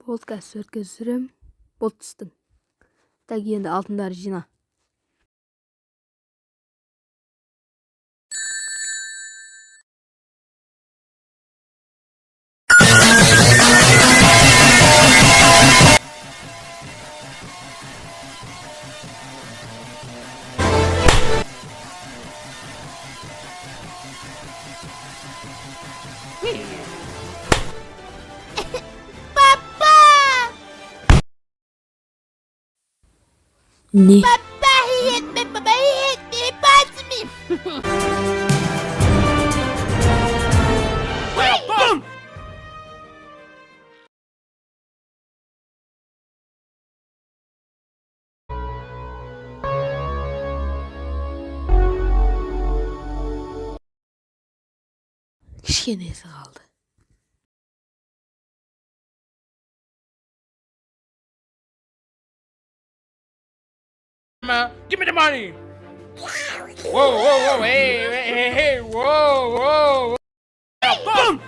Podcast өткізірім болтыстың. Так енді алтындары жина. Ne? Papa, he hit me, Papa, he hit me, he punched me. Boom! Kişkenesi kaldı. Give me the money! Whoa, whoa, whoa, hey, hey, hey, hey, whoa, whoa! Boom!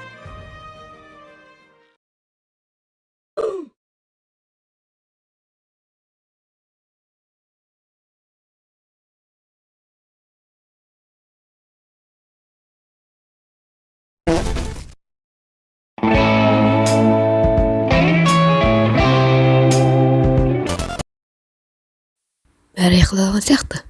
Bәрі қылаған сияқты.